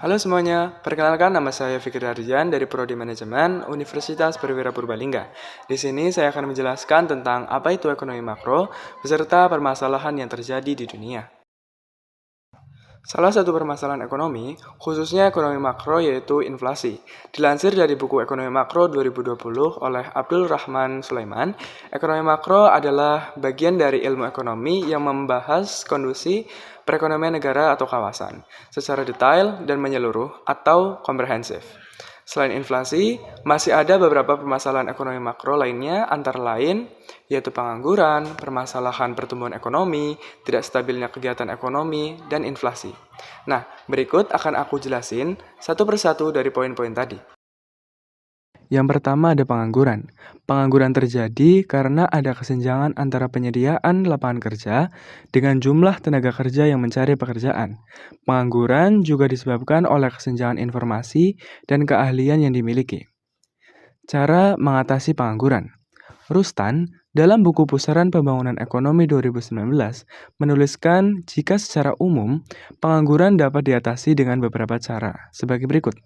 Halo semuanya, perkenalkan nama saya Fikri Ardian dari Prodi Manajemen Universitas Perwira Purbalingga. Di sini saya akan menjelaskan tentang apa itu ekonomi makro beserta permasalahan yang terjadi di dunia. Salah satu permasalahan ekonomi, khususnya ekonomi makro yaitu inflasi. Dilansir dari buku Ekonomi Makro 2020 oleh Abdul Rahman Sulaiman, ekonomi makro adalah bagian dari ilmu ekonomi yang membahas kondisi perekonomian negara atau kawasan secara detail dan menyeluruh atau komprehensif. Selain inflasi, masih ada beberapa permasalahan ekonomi makro lainnya antara lain yaitu pengangguran, permasalahan pertumbuhan ekonomi, tidak stabilnya kegiatan ekonomi, dan inflasi. Nah, berikut akan aku jelasin satu persatu dari poin-poin tadi. Yang pertama ada pengangguran. Pengangguran terjadi karena ada kesenjangan antara penyediaan lapangan kerja dengan jumlah tenaga kerja yang mencari pekerjaan. Pengangguran juga disebabkan oleh kesenjangan informasi dan keahlian yang dimiliki. Cara mengatasi pengangguran. Rustan, dalam buku Pusaran Pembangunan Ekonomi 2019, menuliskan jika secara umum, pengangguran dapat diatasi dengan beberapa cara, sebagai berikut.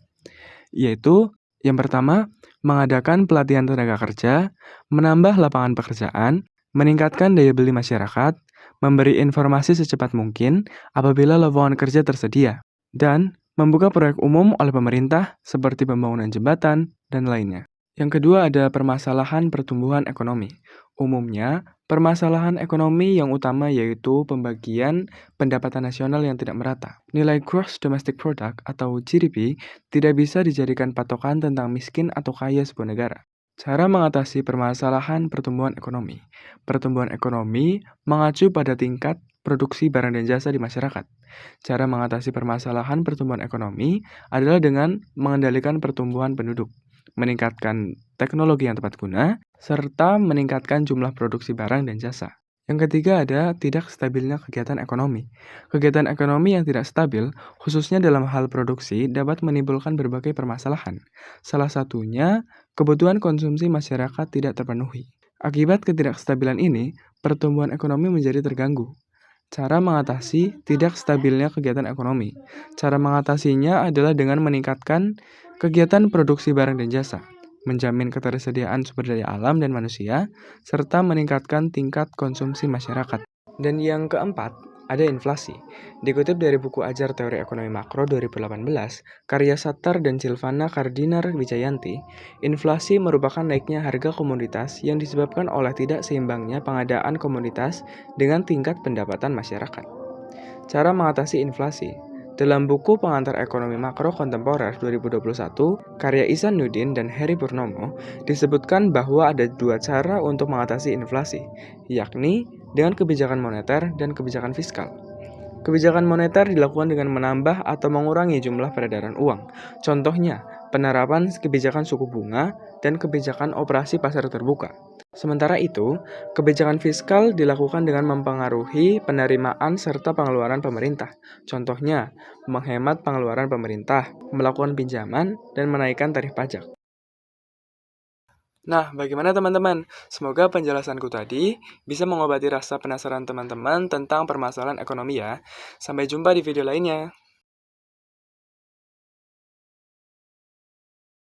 Yaitu, yang pertama, mengadakan pelatihan tenaga kerja, menambah lapangan pekerjaan, meningkatkan daya beli masyarakat, memberi informasi secepat mungkin apabila lowongan kerja tersedia, dan membuka proyek umum oleh pemerintah seperti pembangunan jembatan dan lainnya. Yang kedua ada permasalahan pertumbuhan ekonomi. Umumnya, permasalahan ekonomi yang utama yaitu pembagian pendapatan nasional yang tidak merata. Nilai Gross Domestic Product atau GDP tidak bisa dijadikan patokan tentang miskin atau kaya sebuah negara. Cara mengatasi permasalahan pertumbuhan ekonomi. Pertumbuhan ekonomi mengacu pada tingkat produksi barang dan jasa di masyarakat. Cara mengatasi permasalahan pertumbuhan ekonomi adalah dengan mengendalikan pertumbuhan penduduk, meningkatkan teknologi yang tepat guna, serta meningkatkan jumlah produksi barang dan jasa. Yang ketiga ada tidak stabilnya kegiatan ekonomi. Kegiatan ekonomi yang tidak stabil, khususnya dalam hal produksi, dapat menimbulkan berbagai permasalahan. Salah satunya, kebutuhan konsumsi masyarakat tidak terpenuhi. Akibat ketidakstabilan ini, pertumbuhan ekonomi menjadi terganggu. Cara mengatasi tidak stabilnya kegiatan ekonomi. Cara mengatasinya adalah dengan meningkatkan kegiatan produksi barang dan jasa, menjamin ketersediaan sumber daya alam dan manusia, serta meningkatkan tingkat konsumsi masyarakat. Dan yang keempat, ada inflasi. Dikutip dari buku Ajar Teori Ekonomi Makro 2018, karya Sattar dan Silvana Kardinar Wijayanti, inflasi merupakan naiknya harga komoditas yang disebabkan oleh tidak seimbangnya pengadaan komoditas dengan tingkat pendapatan masyarakat. Cara mengatasi inflasi. Dalam buku Pengantar Ekonomi Makro Kontemporer 2021, karya Ihsanuddin dan Heri Purnomo, disebutkan bahwa ada dua cara untuk mengatasi inflasi, yakni dengan kebijakan moneter dan kebijakan fiskal. Kebijakan moneter dilakukan dengan menambah atau mengurangi jumlah peredaran uang. Contohnya, penerapan kebijakan suku bunga dan kebijakan operasi pasar terbuka. Sementara itu, kebijakan fiskal dilakukan dengan mempengaruhi penerimaan serta pengeluaran pemerintah. Contohnya, menghemat pengeluaran pemerintah, melakukan pinjaman, dan menaikkan tarif pajak. Nah, bagaimana teman-teman? Semoga penjelasanku tadi bisa mengobati rasa penasaran teman-teman tentang permasalahan ekonomi ya. Sampai jumpa di video lainnya.